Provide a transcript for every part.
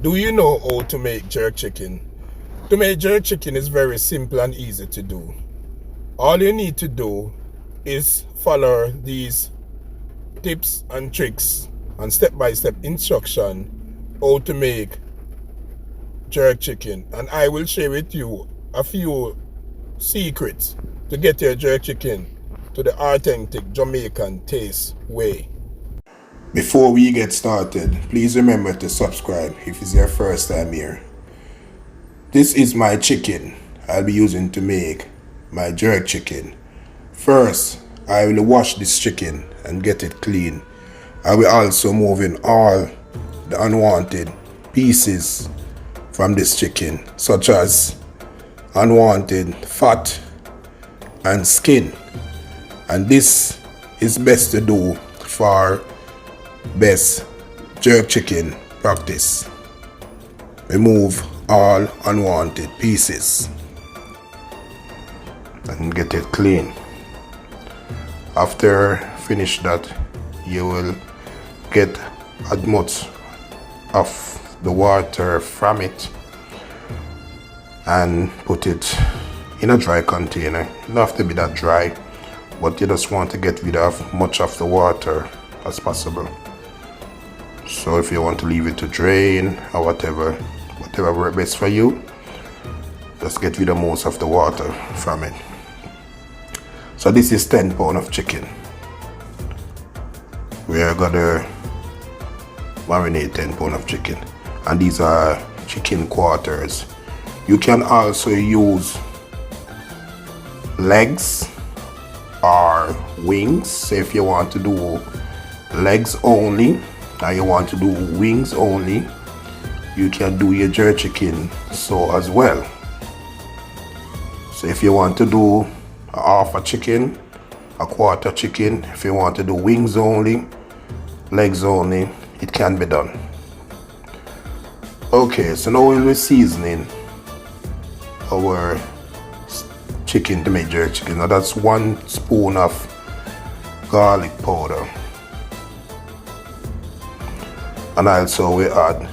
Do you know how to make jerk chicken? To make jerk chicken is very simple and easy to do. All you need to do is follow these tips and tricks and step-by-step instruction how to make jerk chicken, and I will share with you a few secrets to get your jerk chicken to the authentic Jamaican taste way. Before we get started, please remember to subscribe if it's your first time here. This is my chicken I'll be using to make my jerk chicken. First, I will wash this chicken and get it clean. I will also move in all the unwanted pieces from this chicken, such as unwanted fat and skin. And this is best to do for best jerk chicken practice. Remove all unwanted pieces and get it clean. After finish that, you will get as much of the water from it and put it in a dry container. It don't have to be that dry, but you just want to get rid of much of the water as possible. So if you want to leave it to drain or whatever works best for you, just get rid of most of the water from it. So this is 10 pounds of chicken. We are gonna marinate 10 pounds of chicken, and these are chicken quarters. You can also use legs or wings. So if you want to do legs only or you want to do wings only, you can do your jerk chicken so as well. So if you want to do a half a chicken, a quarter chicken, if you want to do wings only, legs only, it can be done. Okay, so now we'll be seasoning our chicken to make jerk chicken. Now that's 1 spoon of garlic powder, and also we add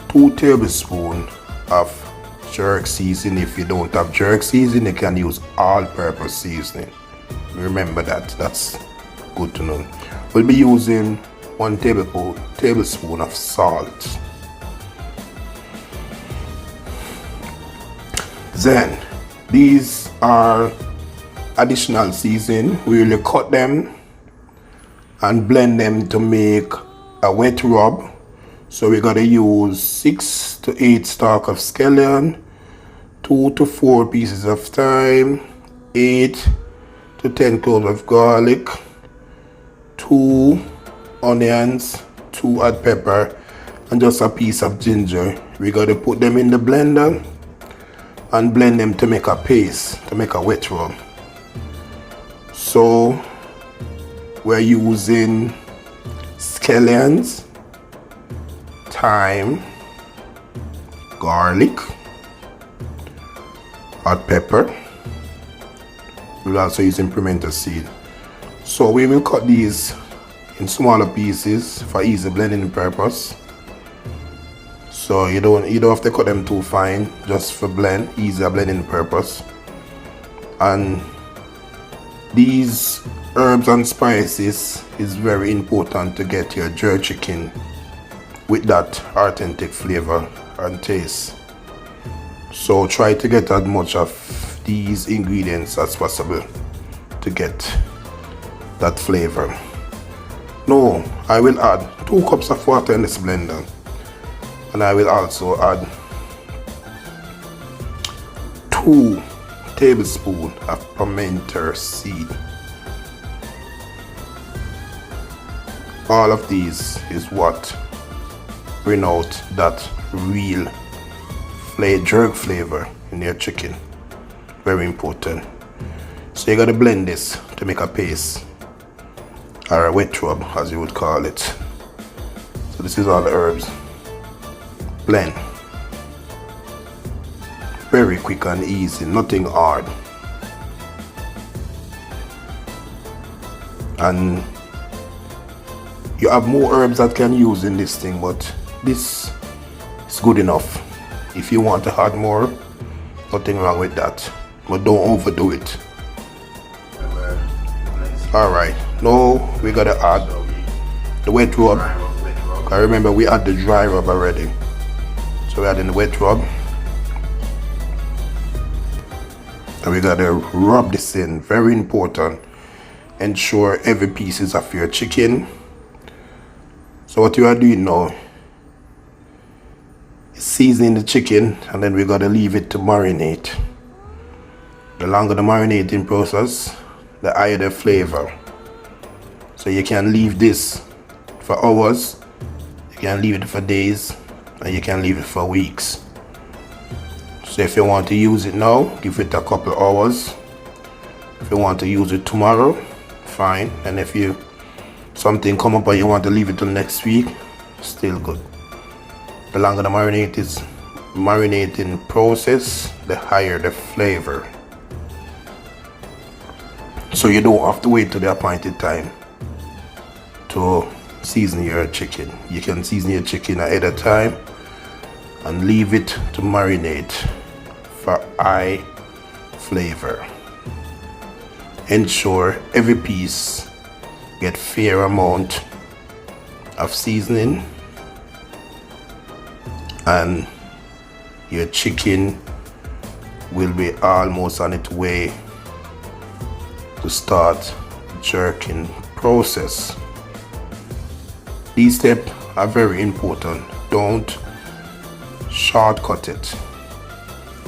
2 tablespoons of jerk seasoning. If you don't have jerk seasoning, you can use all-purpose seasoning. Remember that, that's good to know. We'll be using 1 tablespoon of salt. Then these are additional seasoning. We will cut them and blend them to make a wet rub. So we gotta use 6 to 8 stalks of scallion, 2 to 4 pieces of thyme, 8 to 10 cloves of garlic, 2 onions, 2 hot pepper, and just a piece of ginger. We gotta put them in the blender and blend them to make a paste, to make a wet rub. So we're using scallions, thyme, garlic, hot pepper. We'll also use pimento seed. So we will cut these in smaller pieces for easy blending purpose. So you don't have to cut them too fine, just for easier blending purpose. And these herbs and spices is very important to get your jerk chicken with that authentic flavor and taste. So try to get as much of these ingredients as possible to get that flavor. Now I will add 2 cups of water in this blender, and I will also add 2 tablespoons of pimento seed. All of these is what bring out that real jerk flavor in your chicken. Very important. So you gotta blend this to make a paste, or a wet rub as you would call it. So this is all the herbs. Blend. Very quick and easy, nothing hard. And you have more herbs that can use in this thing, but this is good enough. If you want to add more, nothing wrong with that, but don't overdo it. Alright, now we gotta add the wet rub. I remember we had the dry rub already, so we're adding the wet rub, and we gotta rub this in. Very important. Ensure every piece is of your chicken. So what you are doing now is seasoning the chicken, and then we gotta leave it to marinate. The longer the marinating process, the higher the flavor. So you can leave this for hours, you can leave it for days, and you can leave it for weeks. So if you want to use it now, give it a couple hours. If you want to use it tomorrow, fine. And if something come up and you want to leave it till next week, still good. The longer the marinating process, the higher the flavor. So you don't have to wait till the appointed time to season your chicken. You can season your chicken ahead of time and leave it to marinate for high flavor. Ensure every piece get fair amount of seasoning, and your chicken will be almost on its way to start jerking process. These steps are very important. Don't shortcut it.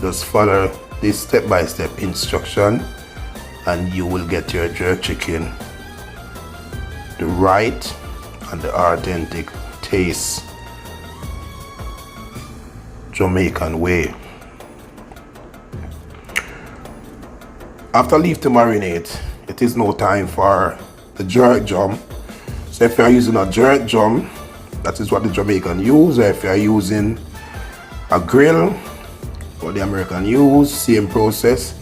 Just follow this step-by-step instruction and you will get your jerk chicken the right and the authentic taste Jamaican way. After leave to marinate, it is now time for the jerk drum. So if you are using a jerk drum, that is what the Jamaican use. Or if you are using a grill, what the American use, same process.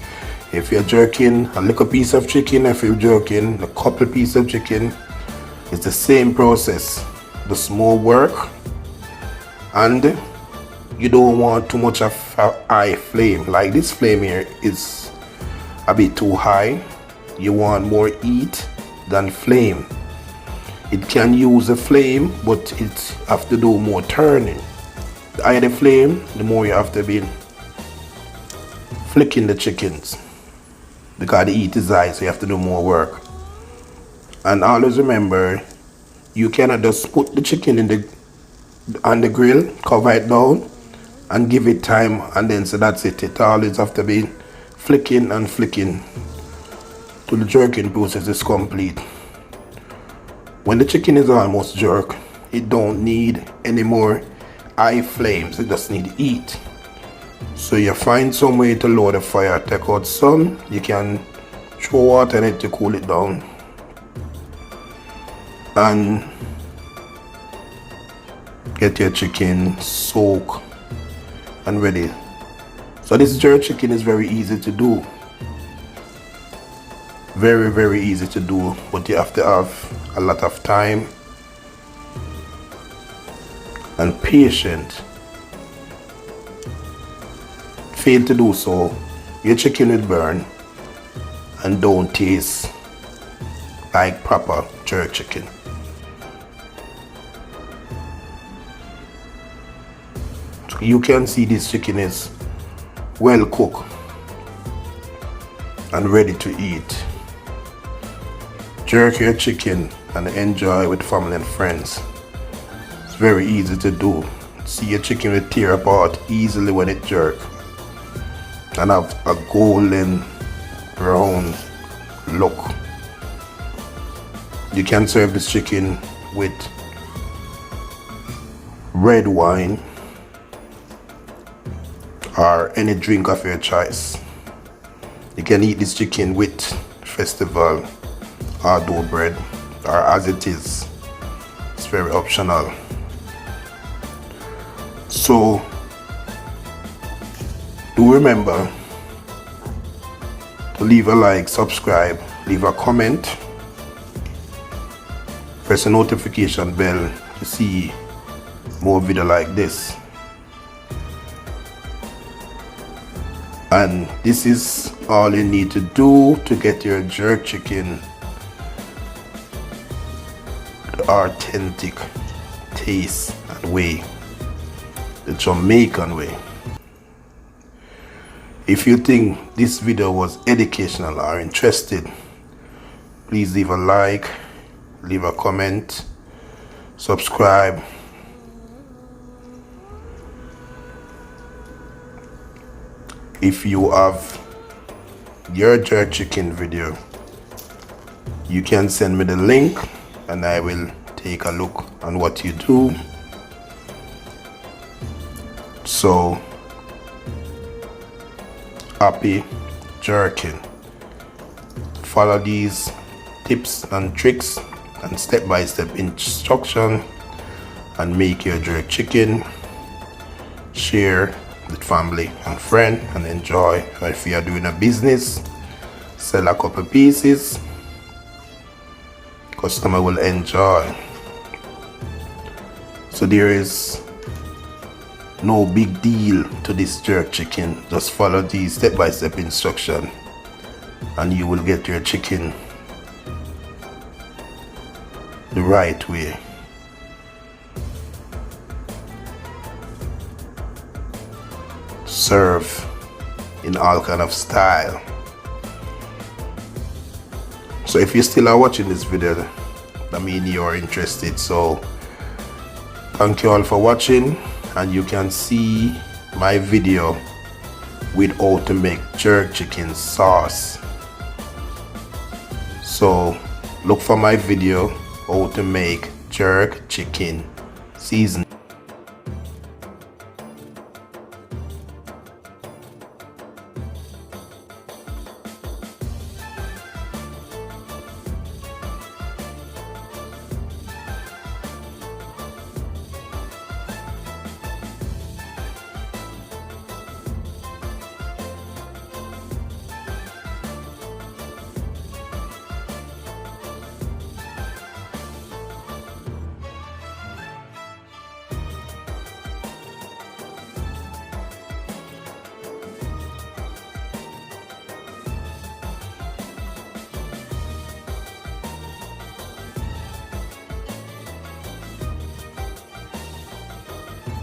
If you're jerking a little piece of chicken, if you're jerking a couple pieces of chicken, it's the same process. The small work, and you don't want too much of a high flame. Like this flame here is a bit too high. You want more heat than flame. It can use a flame, but it have to do more turning. The higher the flame, the more you have to be flicking the chickens, because the heat is high, so you have to do more work. And always remember, you cannot just put the chicken on the grill, cover it down, and give it time, and then so that's it. It always have to be flicking and flicking till the jerking process is complete. When the chicken is almost jerk, it don't need any more high flames, it just need heat. So you find some way to lower the fire, take out some, you can throw water in it to cool it down, and get your chicken soaked and ready. So this jerk chicken is very easy to do. Very, very easy to do, but you have to have a lot of time and patience. Fail to do so, your chicken will burn and don't taste like proper jerk chicken. So you can see this chicken is well cooked and ready to eat. Jerk your chicken and enjoy with family and friends. It's very easy to do. See your chicken will tear apart easily when it jerks and have a golden brown look. You can serve this chicken with red wine or any drink of your choice. You can eat this chicken with festival or dough bread, or as it is. It's very optional. So do remember to leave a like, subscribe, leave a comment, press the notification bell to see more video like this. And this is all you need to do to get your jerk chicken the authentic taste and way, the Jamaican way. If you think this video was educational or interested, please leave a like, leave a comment, subscribe. If you have your jerk chicken video, you can send me the link and I will take a look on what you do. So happy jerking. Follow these tips and tricks and step-by-step instruction and make your jerk chicken. Share with family and friend and enjoy. Or if you are doing a business, sell a couple pieces, customer will enjoy. So there is no big deal to this jerk chicken. Just follow these step-by-step instruction and you will get your chicken the right way. Serve in all kind of style. So if you still are watching this video, that means you are interested. So thank you all for watching, and you can see my video with how to make jerk chicken sauce. So look for my video how to make jerk chicken seasoning.